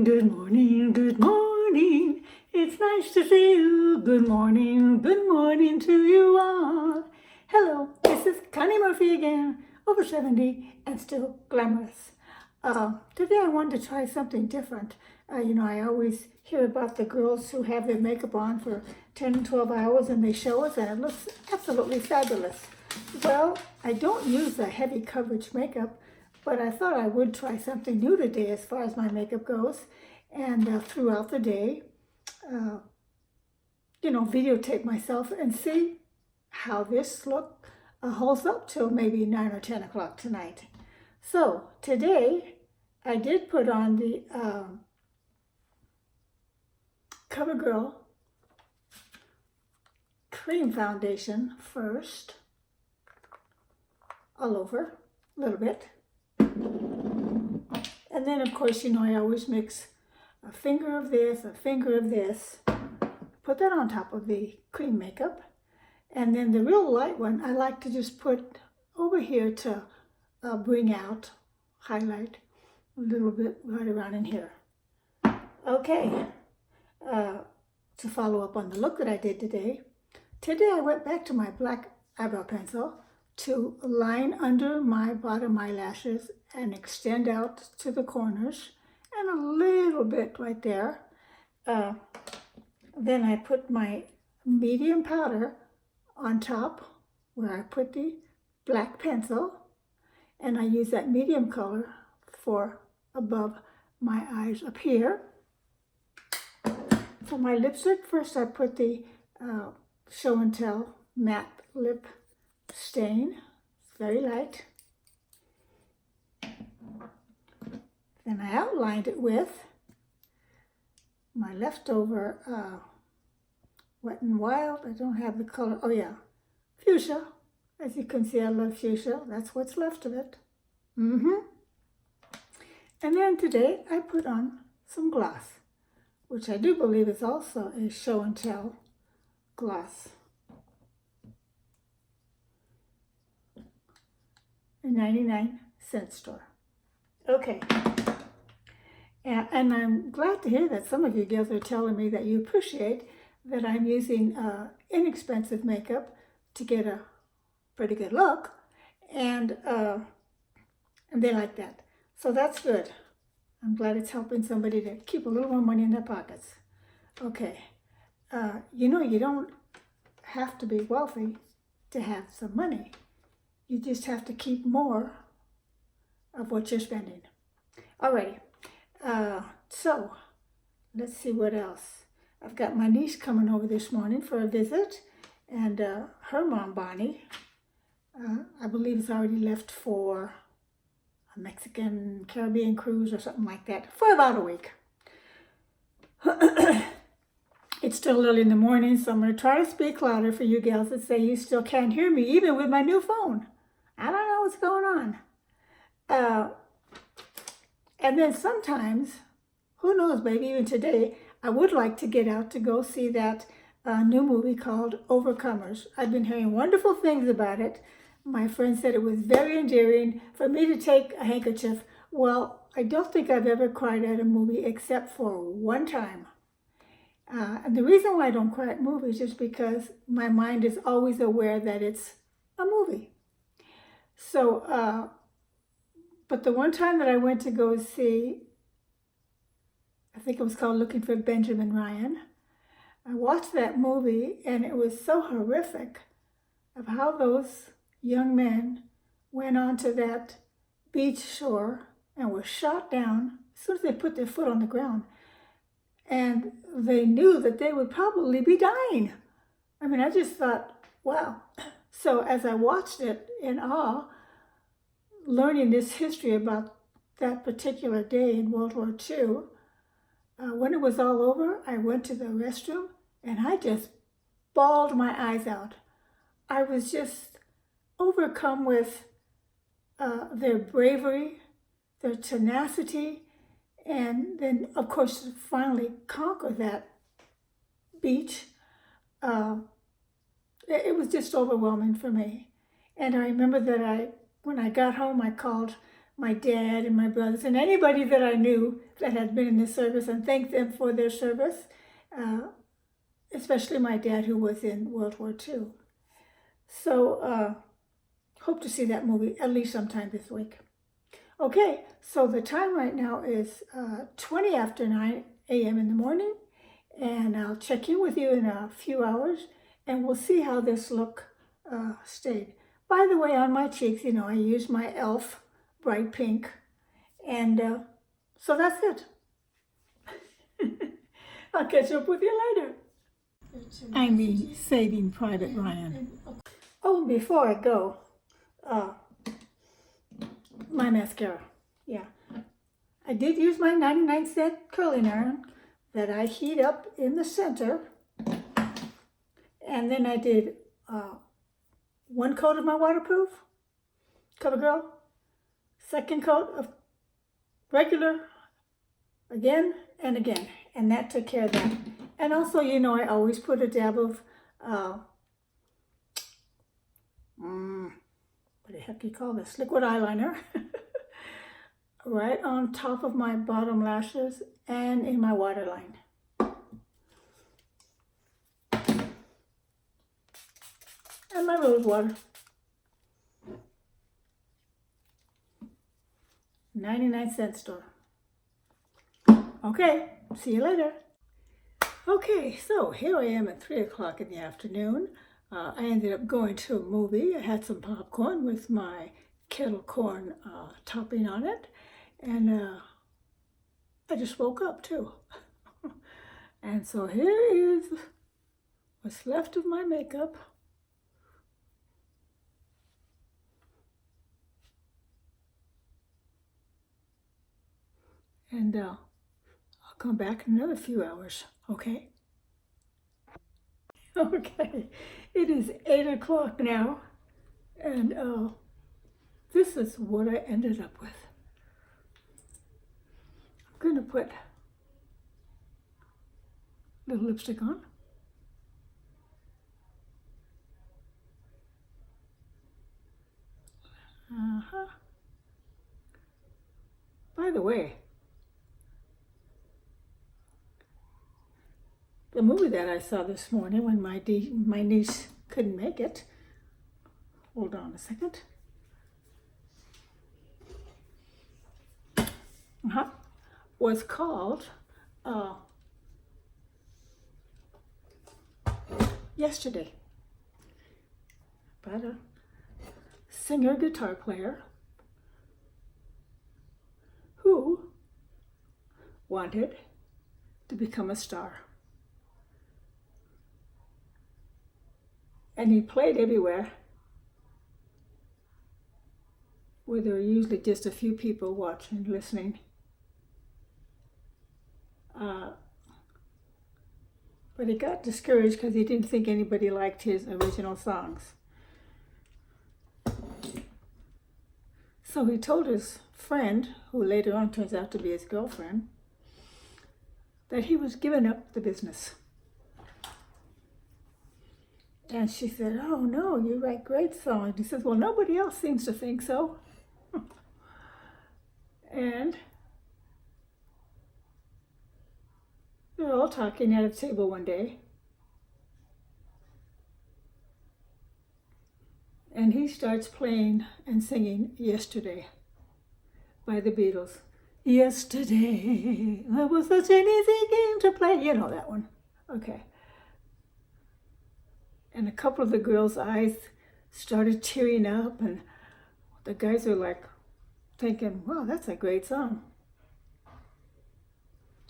Good morning, good morning. It's nice to see you. Good morning to you all. Hello, this is Connie Murphy again, over 70 and still glamorous. Today I wanted to try something different. I always hear about the girls who have their makeup on for 10 and 12 hours and they show us and it looks absolutely fabulous. Well, I don't use a heavy coverage makeup, but I thought I would try something new today as far as my makeup goes. And throughout the day, videotape myself and see how this look holds up till maybe 9 or 10 o'clock tonight. So today, I did put on the CoverGirl cream foundation first, all over, a little bit. And then, of course, I always mix a finger of this, a finger of this, put that on top of the cream makeup. And then the real light one, I like to just put over here to bring out, highlight a little bit right around in here. Okay, to follow up on the look that I did today. Today I went back to my black eyebrow pencil to line under my bottom eyelashes and extend out to the corners and a little bit right there. Then I put my medium powder on top where I put the black pencil, and I use that medium color for above my eyes up here. For my lipstick, first I put the Show and Tell matte lip stain. It's very light. Then I outlined it with my leftover Wet n Wild. I don't have the color. Oh yeah, fuchsia. As you can see, I love fuchsia. That's what's left of it. And then today I put on some gloss, which I do believe is also a Show and Tell gloss. A 99-cent store. Okay. And I'm glad to hear that some of you girls are telling me that you appreciate that I'm using inexpensive makeup to get a pretty good look, and they like that. So that's good. I'm glad it's helping somebody to keep a little more money in their pockets. Okay. You don't have to be wealthy to have some money. You just have to keep more of what you're spending. Alrighty. So let's see what else. I've got my niece coming over this morning for a visit, and her mom, Bonnie, I believe is already left for a Mexican Caribbean cruise or something like that for about a week. It's still early in the morning, so I'm going to try to speak louder for you gals that say you still can't hear me, even with my new phone. I don't know what's going on. And then sometimes, who knows, maybe even today, I would like to get out to go see that new movie called Overcomers. I've been hearing wonderful things about it. My friend said it was very endearing for me to take a handkerchief. Well, I don't think I've ever cried at a movie except for one time. And the reason why I don't cry at movies is because my mind is always aware that it's a movie. So, but the one time that I went to go see, I think it was called Looking for Benjamin Ryan, I watched that movie and it was so horrific of how those young men went onto that beach shore and were shot down as soon as they put their foot on the ground. And they knew that they would probably be dying. I mean, I just thought, wow. So as I watched it in awe, learning this history about that particular day in World War II, when it was all over, I went to the restroom and I just bawled my eyes out. I was just overcome with their bravery, their tenacity, and then, of course, to finally conquer that beach. It was just overwhelming for me. And I remember that when I got home, I called my dad and my brothers and anybody that I knew that had been in the service and thank them for their service, especially my dad who was in World War II. So hope to see that movie at least sometime this week. Okay, so the time right now is 20 after 9 a.m. in the morning, and I'll check in with you in a few hours, and we'll see how this look stayed. By the way, on my cheeks, you know, I used my e.l.f. bright pink, and so that's it. I'll catch up with you later. I mean, Saving Private Ryan. Oh, and before I go, my mascara. Yeah, I did use my 99-cent curling iron that I heat up in the center, and then I did one coat of my waterproof CoverGirl, second coat of regular, again and again, and that took care of that. And also, you know, I always put a dab of what the heck do you call this? Liquid eyeliner right on top of my bottom lashes and in my waterline. And my rose water. 99-cent store. Okay, see you later. Okay, so here I am at 3 o'clock in the afternoon. I ended up going to a movie. I had some popcorn with my kettle corn topping on it. And I just woke up too. And so here is what's left of my makeup. And I'll come back in another few hours, okay? Okay, it is 8 o'clock now, and this is what I ended up with. I'm going to put a little lipstick on. By the way, the movie that I saw this morning when my niece couldn't make it, hold on a second, was called Yesterday, about a singer guitar player who wanted to become a star. And he played everywhere, where there were usually just a few people watching, listening. But he got discouraged because he didn't think anybody liked his original songs. So he told his friend, who later on turns out to be his girlfriend, that he was giving up the business. And she said, "Oh no, you write great songs." He says, "Well, nobody else seems to think so." And they're all talking at a table one day. And he starts playing and singing Yesterday by the Beatles. Yesterday, that was such an easy game to play. You know that one. Okay. And a couple of the girls' eyes started tearing up, and the guys are like thinking, "Wow, that's a great song."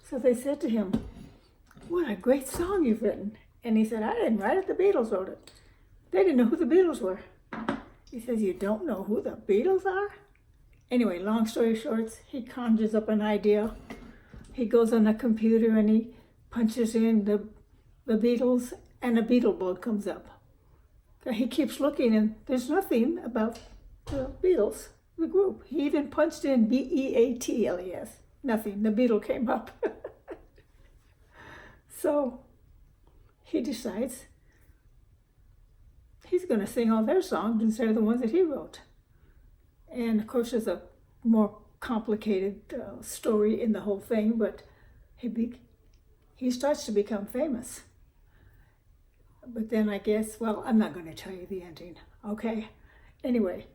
So they said to him, "What a great song you've written." And he said, "I didn't write it, the Beatles wrote it." They didn't know who the Beatles were. He says, "You don't know who the Beatles are?" Anyway, long story short, he conjures up an idea. He goes on a computer and he punches in the Beatles, and a Beatlebug comes up. He keeps looking and there's nothing about the Beatles, the group. He even punched in Beatles. Nothing. The Beatle came up. So he decides he's going to sing all their songs instead of the ones that he wrote. And of course, there's a more complicated story in the whole thing, but he starts to become famous. But then I guess, well, I'm not going to tell you the ending, okay? Anyway,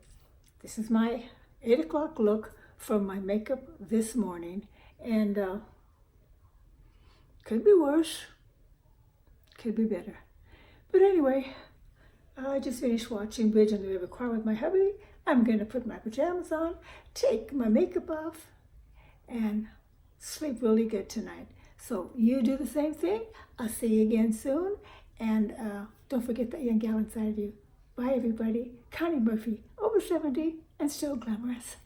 this is my 8 o'clock look from my makeup this morning, and could be worse, could be better. But anyway, I just finished watching Bridge on the River Kwai with my hubby. I'm going to put my pajamas on, take my makeup off, and sleep really good tonight. So you do the same thing. I'll see you again soon. And don't forget that young gal inside of you. Bye, everybody. Connie Murphy, over 70 and still glamorous.